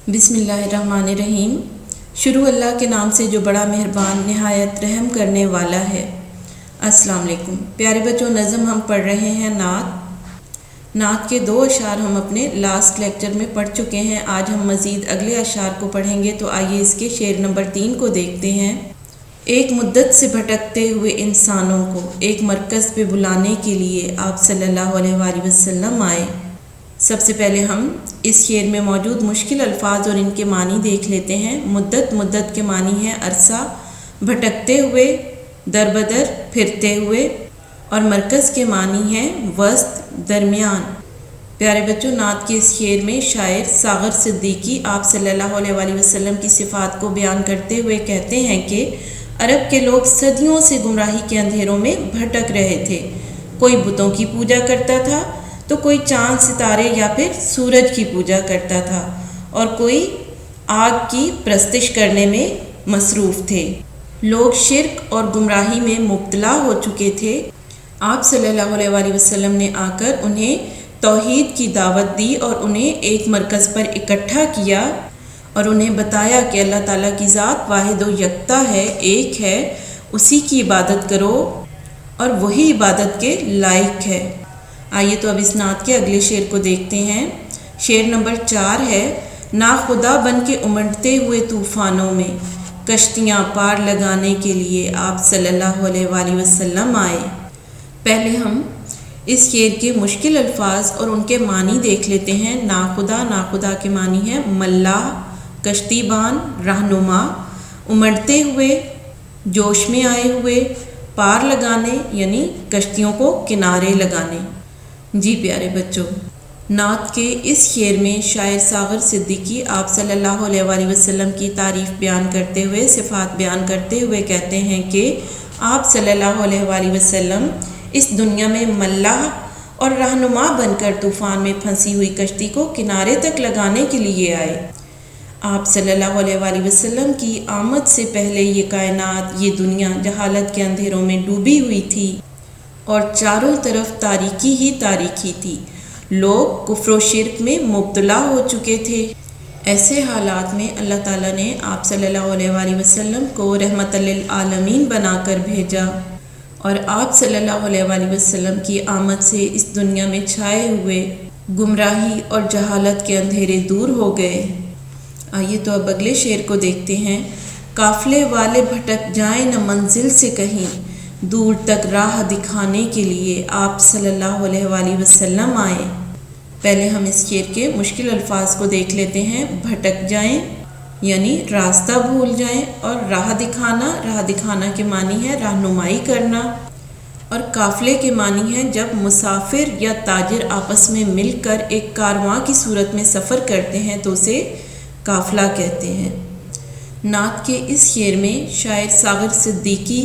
بسم اللہ الرحمن الرحیم۔ شروع اللہ کے نام سے جو بڑا مہربان نہایت رحم کرنے والا ہے۔ السلام علیکم پیارے بچوں، نظم ہم پڑھ رہے ہیں نعت کے 2 اشعار ہم اپنے لاسٹ لیکچر میں پڑھ چکے ہیں۔ آج ہم مزید اگلے اشعار کو پڑھیں گے، تو آئیے اس کے شعر نمبر 3 کو دیکھتے ہیں۔ ایک مدت سے بھٹکتے ہوئے انسانوں کو ایک مرکز پہ بلانے کے لیے آپ صلی اللہ علیہ وآلہ وسلم آئے۔ سب سے پہلے ہم اس شعر میں موجود مشکل الفاظ اور ان کے معنی دیکھ لیتے ہیں۔ مدت کے معنی ہے عرصہ، بھٹکتے ہوئے در بدر پھرتے ہوئے، اور مرکز کے معنی ہے وسط درمیان۔ پیارے بچوں، نعت کے اس شعر میں شاعر ساغر صدیقی آپ صلی اللہ علیہ وآلہ وسلم کی صفات کو بیان کرتے ہوئے کہتے ہیں کہ عرب کے لوگ صدیوں سے گمراہی کے اندھیروں میں بھٹک رہے تھے۔ کوئی بتوں کی پوجا کرتا تھا، تو کوئی چاند ستارے یا پھر سورج کی پوجا کرتا تھا، اور کوئی آگ کی پرستش کرنے میں مصروف تھے۔ لوگ شرک اور گمراہی میں مبتلا ہو چکے تھے۔ آپ صلی اللہ علیہ وآلہ وسلم نے آ کر انہیں توحید کی دعوت دی اور انہیں ایک مرکز پر اکٹھا کیا، اور انہیں بتایا کہ اللہ تعالیٰ کی ذات واحد و یکتا ہے، ایک ہے، اسی کی عبادت کرو اور وہی عبادت کے لائق ہے۔ آئیے تو اب اس نعت کے اگلے شعر کو دیکھتے ہیں۔ شعر نمبر 4 ہے۔ ناخدا بن کے امڑتے ہوئے طوفانوں میں کشتیاں پار لگانے کے لیے آپ صلی اللہ علیہ وآلہ وسلم آئے۔ پہلے ہم اس شعر کے مشکل الفاظ اور ان کے معنی دیکھ لیتے ہیں۔ ناخدا کے معنی ہے ملاح، کشتی بان، رہنما، امڑتے ہوئے، جوش میں آئے ہوئے، پار لگانے یعنی کشتیوں کو کنارے لگانے۔ جی پیارے بچوں، نعت کے اس شعر میں شاعر ساغر صدیقی آپ صلی اللہ علیہ وآلہ وسلم کی تعریف بیان کرتے ہوئے، صفات بیان کرتے ہوئے کہتے ہیں کہ آپ صلی اللہ علیہ وآلہ وسلم اس دنیا میں ملاح اور رہنما بن کر طوفان میں پھنسی ہوئی کشتی کو کنارے تک لگانے کے لیے آئے۔ آپ صلی اللہ علیہ وآلہ وسلم کی آمد سے پہلے یہ کائنات، یہ دنیا جہالت کے اندھیروں میں ڈوبی ہوئی تھی اور چاروں طرف تاریکی ہی تاریکی تھی۔ لوگ کفر و شرک میں مبتلا ہو چکے تھے۔ ایسے حالات میں اللہ تعالیٰ نے آپ صلی اللہ علیہ وآلہ وسلم کو رحمت للعالمین بنا کر بھیجا، اور آپ صلی اللہ علیہ وآلہ وسلم کی آمد سے اس دنیا میں چھائے ہوئے گمراہی اور جہالت کے اندھیرے دور ہو گئے۔ آئیے تو اب اگلے شعر کو دیکھتے ہیں۔ قافلے والے بھٹک جائیں نہ منزل سے کہیں، دور تک راہ دکھانے کے لیے آپ صلی اللہ علیہ وآلہ وسلم آئے۔ پہلے ہم اس شعر کے مشکل الفاظ کو دیکھ لیتے ہیں۔ بھٹک جائیں یعنی راستہ بھول جائیں، اور راہ دکھانا کے معنی ہے رہنمائی کرنا، اور قافلے کے معنی ہے جب مسافر یا تاجر آپس میں مل کر ایک کارواں کی صورت میں سفر کرتے ہیں تو اسے قافلہ کہتے ہیں۔ نعت کے اس شعر میں شاعر ساغر صدیقی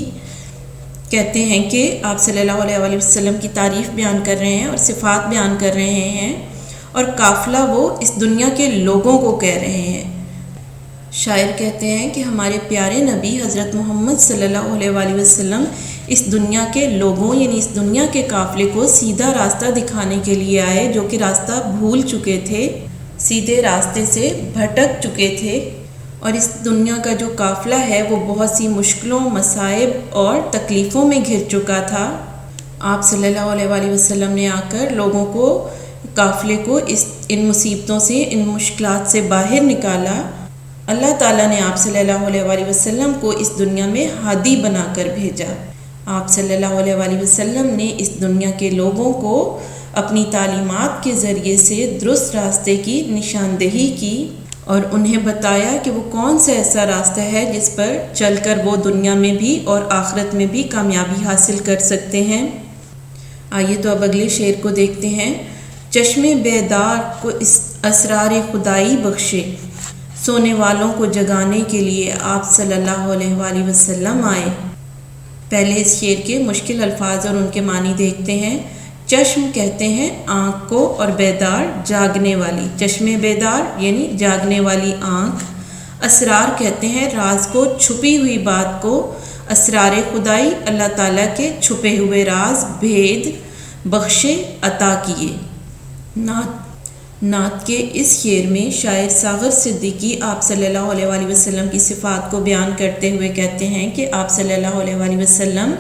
کہتے ہیں کہ آپ صلی اللہ علیہ وآلہ وسلم کی تعریف بیان کر رہے ہیں اور صفات بیان کر رہے ہیں، اور قافلہ وہ اس دنیا کے لوگوں کو کہہ رہے ہیں۔ شاعر کہتے ہیں کہ ہمارے پیارے نبی حضرت محمد صلی اللہ علیہ وآلہ وسلم اس دنیا کے لوگوں یعنی اس دنیا کے قافلے کو سیدھا راستہ دکھانے کے لیے آئے، جو کہ راستہ بھول چکے تھے، سیدھے راستے سے بھٹک چکے تھے، اور اس دنیا کا جو قافلہ ہے وہ بہت سی مشکلوں، مصائب اور تکلیفوں میں گھر چکا تھا۔ آپ صلی اللہ علیہ وآلہ وسلم نے آ کر لوگوں کو، قافلے کو ان مصیبتوں سے، ان مشکلات سے باہر نکالا۔ اللہ تعالیٰ نے آپ صلی اللہ علیہ وآلہ وسلم کو اس دنیا میں ہادی بنا کر بھیجا۔ آپ صلی اللہ علیہ وآلہ وسلم نے اس دنیا کے لوگوں کو اپنی تعلیمات کے ذریعے سے درست راستے کی نشاندہی کی، اور انہیں بتایا کہ وہ کون سا ایسا راستہ ہے جس پر چل کر وہ دنیا میں بھی اور آخرت میں بھی کامیابی حاصل کر سکتے ہیں۔ آئیے تو اب اگلے شعر کو دیکھتے ہیں۔ چشم بیدار کو اسرار خدائی بخشے، سونے والوں کو جگانے کے لیے آپ صلی اللہ علیہ وآلہ وسلم آئے۔ پہلے اس شعر کے مشکل الفاظ اور ان کے معنی دیکھتے ہیں۔ چشم کہتے ہیں آنکھ کو، اور بیدار جاگنے والی، چشم بیدار یعنی جاگنے والی آنکھ۔ اسرار کہتے ہیں راز کو، چھپی ہوئی بات کو۔ اسرار خدائی اللہ تعالیٰ کے چھپے ہوئے راز، بھید، بخشے، عطا کیے۔ نعت کے اس شعر میں شاعر ساغر صدیقی آپ صلی اللہ علیہ وآلہ وسلم کی صفات کو بیان کرتے ہوئے کہتے ہیں کہ آپ صلی اللہ علیہ وآلہ وسلم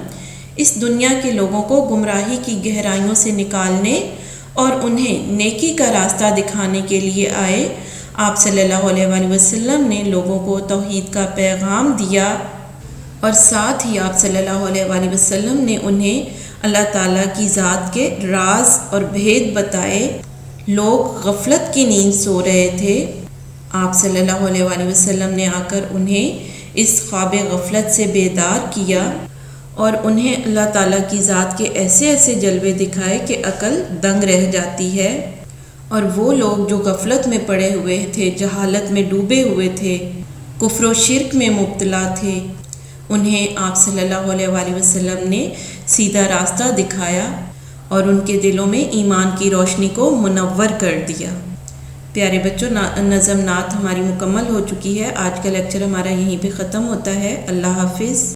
اس دنیا کے لوگوں کو گمراہی کی گہرائیوں سے نکالنے اور انہیں نیکی کا راستہ دکھانے کے لیے آئے۔ آپ صلی اللہ علیہ وآلہ وسلم نے لوگوں کو توحید کا پیغام دیا اور ساتھ ہی آپ صلی اللہ علیہ وآلہ وسلم نے انہیں اللہ تعالیٰ کی ذات کے راز اور بھید بتائے۔ لوگ غفلت کی نیند سو رہے تھے، آپ صلی اللہ علیہ وآلہ وسلم نے آ کر انہیں اس خواب غفلت سے بیدار کیا اور انہیں اللہ تعالیٰ کی ذات کے ایسے ایسے جلوے دکھائے کہ عقل دنگ رہ جاتی ہے۔ اور وہ لوگ جو غفلت میں پڑے ہوئے تھے، جہالت میں ڈوبے ہوئے تھے، کفر و شرک میں مبتلا تھے، انہیں آپ صلی اللہ علیہ وآلہ وسلم نے سیدھا راستہ دکھایا اور ان کے دلوں میں ایمان کی روشنی کو منور کر دیا۔ پیارے بچوں، نظم نعت ہماری مکمل ہو چکی ہے۔ آج کا لیکچر ہمارا یہیں پہ ختم ہوتا ہے۔ اللہ حافظ۔